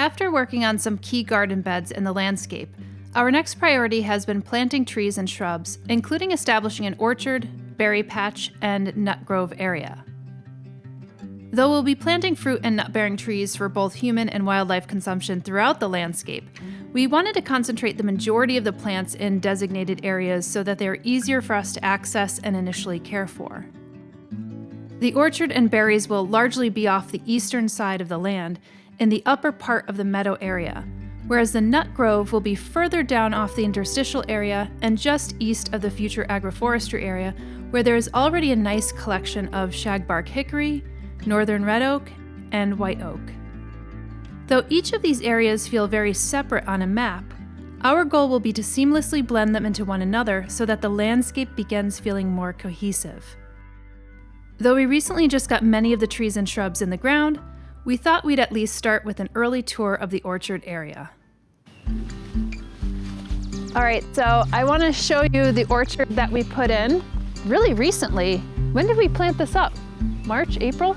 After working on some key garden beds in the landscape, our next priority has been planting trees and shrubs, including establishing an orchard, berry patch, and nut grove area. Though we'll be planting fruit and nut-bearing trees for both human and wildlife consumption throughout the landscape, we wanted to concentrate the majority of the plants in designated areas so that they are easier for us to access and initially care for. The orchard and berries will largely be off the eastern side of the land, in the upper part of the meadow area, whereas the nut grove will be further down off the interstitial area and just east of the future agroforestry area, where there is already a nice collection of shagbark hickory, northern red oak, and white oak. Though each of these areas feel very separate on a map, our goal will be to seamlessly blend them into one another so that the landscape begins feeling more cohesive. Though we recently just got many of the trees and shrubs in the ground, we thought we'd at least start with an early tour of the orchard area. All right, so I want to show you the orchard that we put in really recently. When did we plant this up? March, April?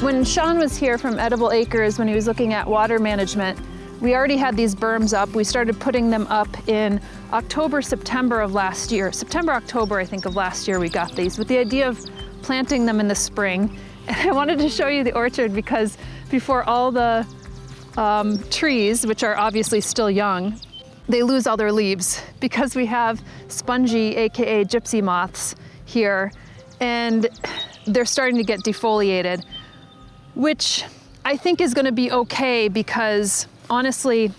When Sean was here from Edible Acres, when he was looking at water management, we already had these berms up. We started putting them up in October, September of last year. September, October, I think, of last year we got these with the idea of planting them in the spring. And I wanted to show you the orchard because before all the trees, which are obviously still young, they lose all their leaves because we have spongy, AKA gypsy moths here, and they're starting to get defoliated, which I think is gonna be okay because honestly,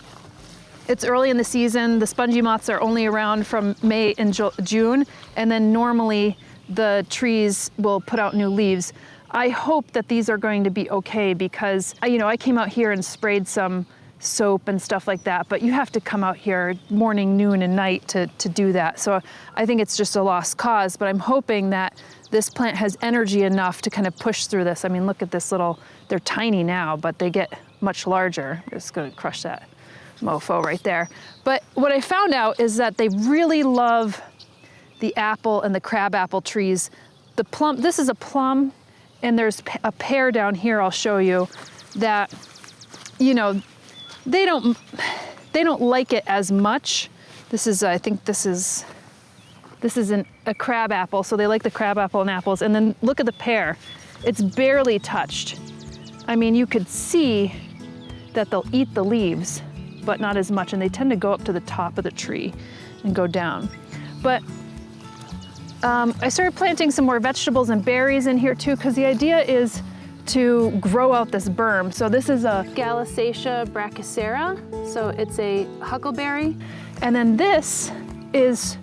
it's early in the season. The spongy moths are only around from May and June, and then normally the trees will put out new leaves. I hope that these are going to be okay because, I came out here and sprayed some soap and stuff like that, but you have to come out here morning, noon, and night to do that. So I think it's just a lost cause, but I'm hoping that this plant has energy enough to kind of push through this. I mean, look at this they're tiny now, but they get much larger. I'm just gonna crush that mofo right there. But what I found out is that they really love the apple and the crabapple trees. The plum, this is a plum, and there's a pear down here I'll show you that, they don't like it as much. This is, I think this is a crab apple, so they like the crab apple and apples. And then look at the pear. It's barely touched. I mean, you could see that they'll eat the leaves, but not as much, and they tend to go up to the top of the tree and go down. But I started planting some more vegetables and berries in here too, because the idea is to grow out this berm. So this is a Gaylussacia brachycera, so it's a huckleberry. And then this is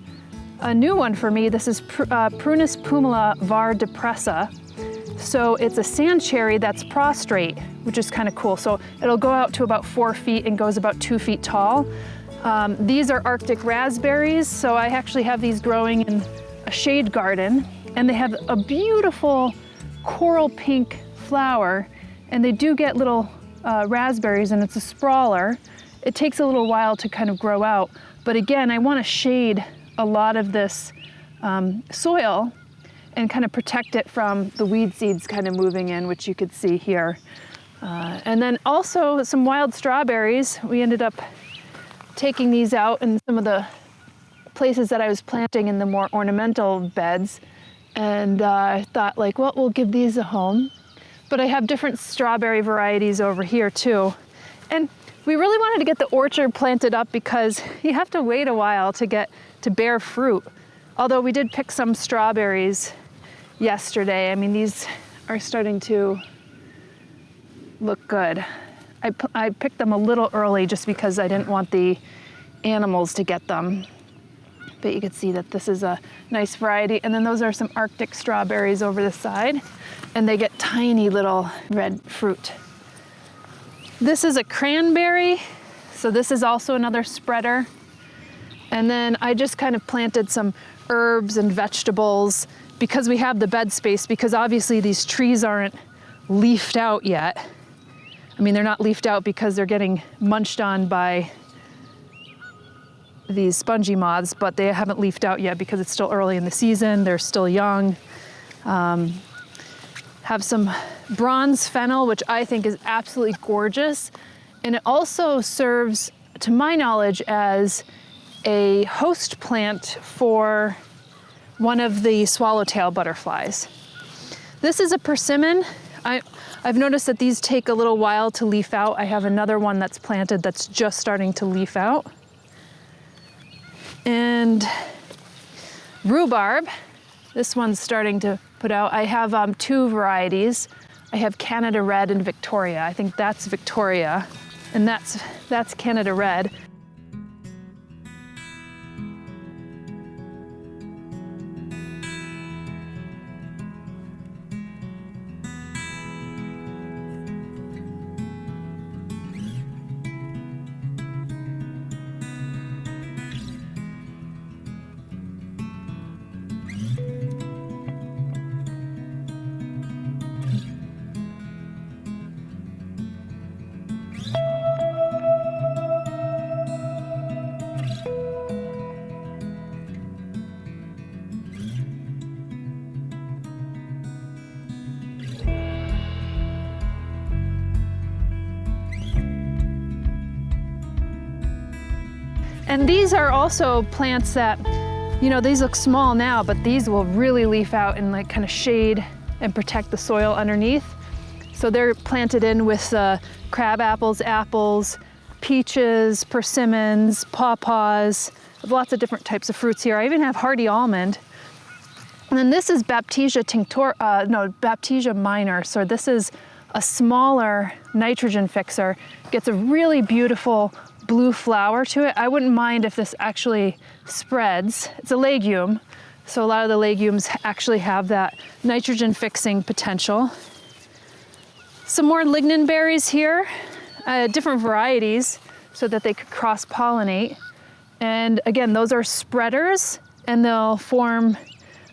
a new one for me. This is Prunus pumila var depressa. So it's a sand cherry that's prostrate, which is kind of cool. So it'll go out to about 4 feet and goes about 2 feet tall. These are Arctic raspberries. So I actually have these growing in a shade garden, and they have a beautiful coral pink flower, and they do get little raspberries, and it's a sprawler. It takes a little while to kind of grow out, but again, I want to shade a lot of this soil and kind of protect it from the weed seeds kind of moving in, which you could see here. And then also some wild strawberries. We ended up taking these out in some of the places that I was planting in the more ornamental beds. And I thought, like, well, we'll give these a home. But I have different strawberry varieties over here too. And we really wanted to get the orchard planted up because you have to wait a while to get to bear fruit. Although we did pick some strawberries yesterday. I mean, these are starting to look good. I picked them a little early just because I didn't want the animals to get them. But you can see that this is a nice variety. And then those are some Arctic strawberries over the side. And they get tiny little red fruit. This is a cranberry. So this is also another spreader. And then I just kind of planted some herbs and vegetables because we have the bed space, because obviously these trees aren't leafed out yet. I mean, they're not leafed out because they're getting munched on by these spongy moths, but they haven't leafed out yet because it's still early in the season. They're still young. Have some bronze fennel, which I think is absolutely gorgeous. And it also serves, to my knowledge, as a host plant for one of the swallowtail butterflies. This is a persimmon. I've noticed that these take a little while to leaf out. I have another one that's planted that's just starting to leaf out. And rhubarb, this one's starting to put out. I have two varieties. I have Canada Red and Victoria. I think that's Victoria, and that's Canada Red. And these are also plants that, you know, these look small now, but these will really leaf out and like kind of shade and protect the soil underneath. So they're planted in with crab apples, apples, peaches, persimmons, pawpaws. I have lots of different types of fruits here. I even have hardy almond. And then this is Baptisia Baptisia minor. So this is a smaller nitrogen fixer. Gets a really beautiful blue flower to it. I wouldn't mind if this actually spreads. It's a legume, so a lot of the legumes actually have that nitrogen fixing potential. Some more lignan berries here, different varieties so that they could cross-pollinate. And again, those are spreaders, and they'll form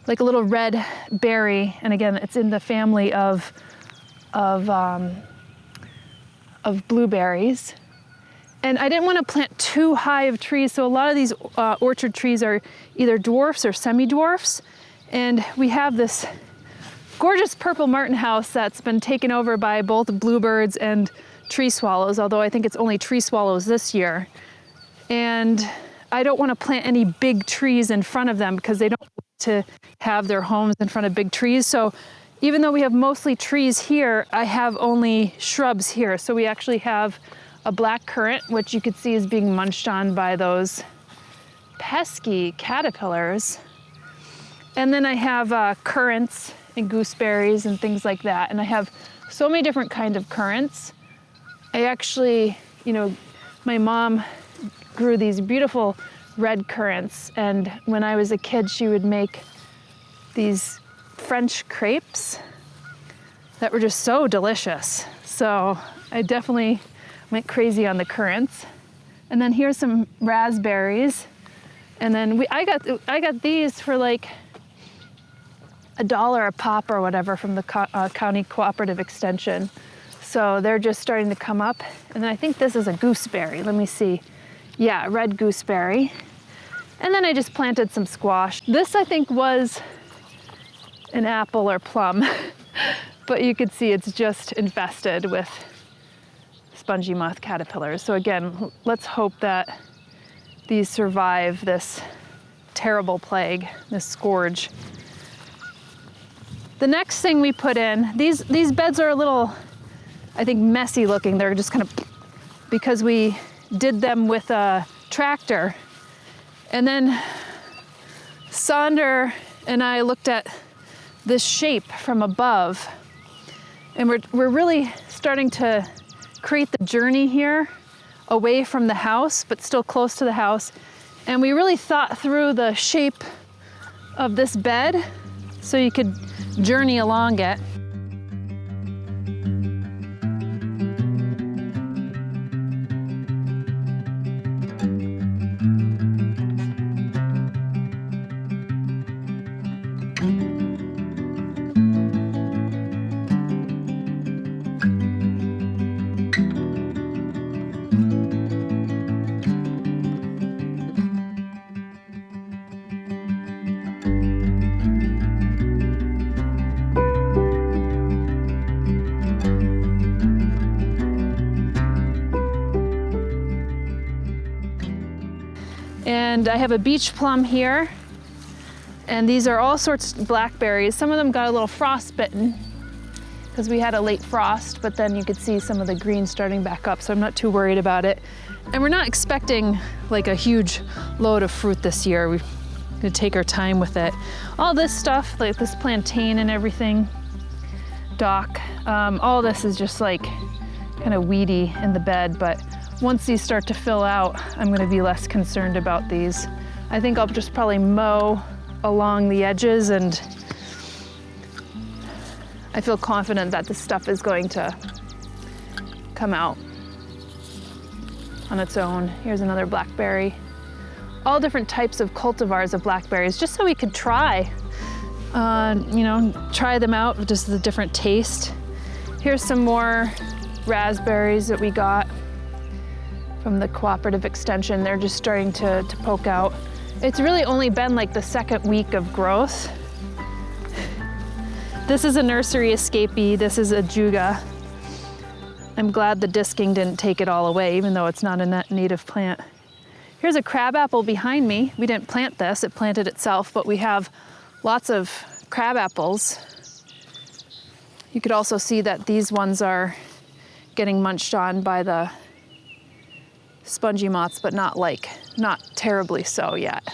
like a little red berry. And again, it's in the family of blueberries. And I didn't want to plant too high of trees, so a lot of these orchard trees are either dwarfs or semi-dwarfs. And we have this gorgeous purple martin house that's been taken over by both bluebirds and tree swallows, although I think it's only tree swallows this year. And I don't want to plant any big trees in front of them because they don't want to have their homes in front of big trees. So even though we have mostly trees here, I have only shrubs here. So we actually have a black currant, which you could see is being munched on by those pesky caterpillars. And then I have currants and gooseberries and things like that. And I have so many different kinds of currants. I actually, you know, my mom grew these beautiful red currants. And when I was a kid, she would make these French crepes that were just so delicious. So I definitely went crazy on the currants. And then here's some raspberries. And then I got these for like $1 a pop or whatever from the county cooperative extension. So they're just starting to come up. And then I think this is a gooseberry. Let me see. Yeah, red gooseberry. And then I just planted some squash. This I think was an apple or plum, but you could see it's just infested with spongy moth caterpillars. So again, let's hope that these survive this terrible plague, this scourge. The next thing we put in, these beds are a little, I think, messy looking. They're just kind of, because we did them with a tractor. And then Sander and I looked at this shape from above, and we're really starting to create the journey here away from the house, but still close to the house. And we really thought through the shape of this bed so you could journey along it. And I have a beach plum here, and these are all sorts of blackberries. Some of them got a little frostbitten because we had a late frost, but then you could see some of the green starting back up, so I'm not too worried about it. And we're not expecting like a huge load of fruit this year. We're gonna take our time with it. All this stuff, like this plantain and everything, dock, all this is just like kind of weedy in the bed, but once these start to fill out, I'm gonna be less concerned about these. I think I'll just probably mow along the edges, and I feel confident that this stuff is going to come out on its own. Here's another blackberry. All different types of cultivars of blackberries, just so we could try, try them out, just the different taste. Here's some more raspberries that we got from the cooperative extension. They're just starting to poke out. It's really only been like the second week of growth. This is a nursery escapee. This is a juga. I'm glad the disking didn't take it all away, even though it's not a native plant. Here's a crabapple behind me. We didn't plant this, it planted itself, but we have lots of crabapples. You could also see that these ones are getting munched on by the spongy moths, but not terribly so yet.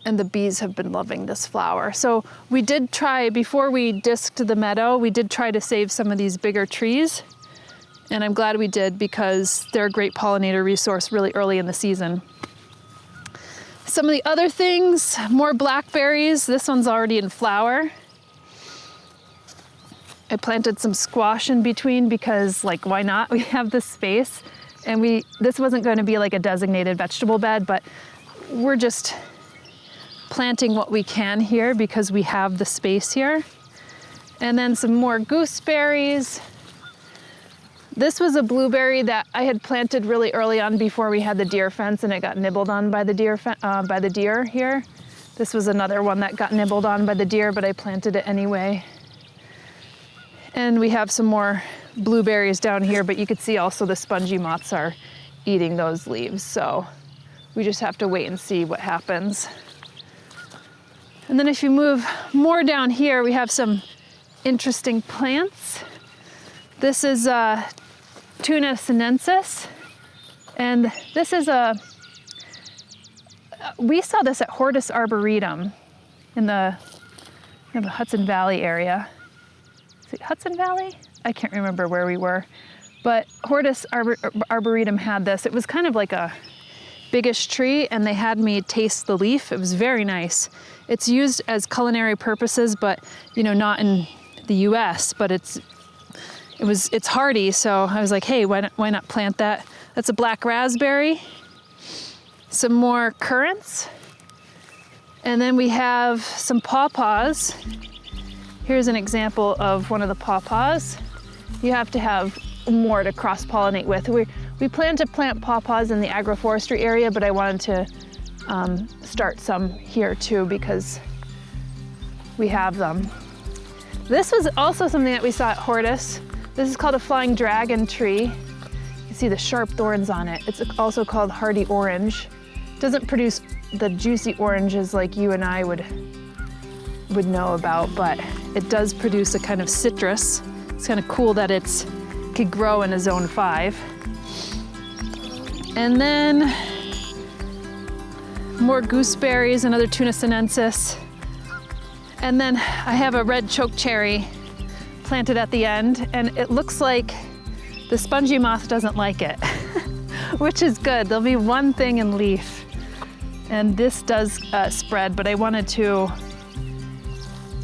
And the bees have been loving this flower. So we did try, before we disked the meadow, we did try to save some of these bigger trees. And I'm glad we did, because they're a great pollinator resource really early in the season. Some of the other things, more blackberries. This one's already in flower. I planted some squash in between because, like, why not? We have this space. And this wasn't going to be like a designated vegetable bed, but we're just planting what we can here because we have the space here. And then some more gooseberries. This was a blueberry that I had planted really early on before we had the deer fence, and it got nibbled on by the deer here. This was another one that got nibbled on by the deer, but I planted it anyway. And we have some more blueberries down here, but you could see also the spongy moths are eating those leaves, so we just have to wait and see what happens. And then if you move more down here, we have some interesting plants. This is Tuna sinensis, and this is we saw this at Hortus Arboretum in the Hudson Valley area. Is it Hudson Valley? I can't remember where we were, but Hortus Arboretum had this. It was kind of like a biggish tree, and they had me taste the leaf. It was very nice. It's used as culinary purposes, but not in the US, but it's hardy, so I was like, hey, why not plant that? That's a black raspberry. Some more currants. And then we have some pawpaws. Here's an example of one of the pawpaws. You have to have more to cross-pollinate with. We plan to plant pawpaws in the agroforestry area, but I wanted to start some here too because we have them. This was also something that we saw at Hortus. This is called a flying dragon tree. You can see the sharp thorns on it. It's also called hardy orange. It doesn't produce the juicy oranges like you and I would know about, but it does produce a kind of citrus. It's kind of cool that it could grow in a zone 5. And then more gooseberries, another Tuna sinensis. And then I have a red chokecherry planted at the end, and it looks like the spongy moth doesn't like it, which is good. There'll be one thing in leaf, and this does spread, but I wanted to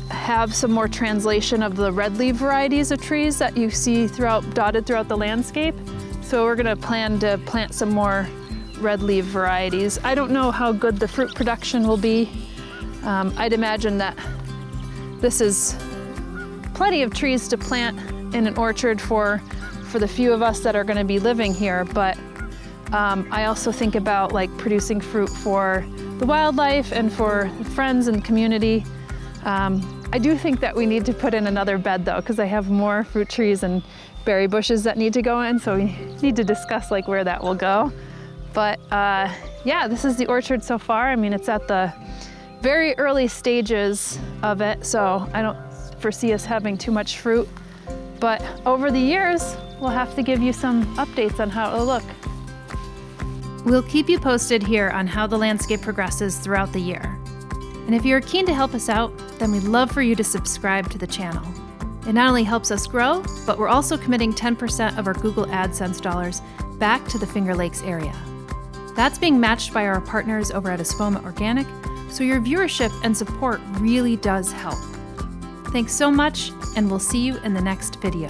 have some more translation of the red leaf varieties of trees that you see dotted throughout the landscape. So we're gonna plan to plant some more red leaf varieties. I don't know how good the fruit production will be. I'd imagine that this is plenty of trees to plant in an orchard for the few of us that are gonna be living here, but I also think about like producing fruit for the wildlife and for friends and community. I do think that we need to put in another bed though, because I have more fruit trees and berry bushes that need to go in, so we need to discuss like where that will go. But yeah, this is the orchard so far. I mean, it's at the very early stages of it, so I don't foresee us having too much fruit. But over the years, we'll have to give you some updates on how it'll look. We'll keep you posted here on how the landscape progresses throughout the year. And if you're keen to help us out, then we'd love for you to subscribe to the channel. It not only helps us grow, but we're also committing 10% of our Google AdSense dollars back to the Finger Lakes area. That's being matched by our partners over at Espoma Organic, so your viewership and support really does help. Thanks so much, and we'll see you in the next video.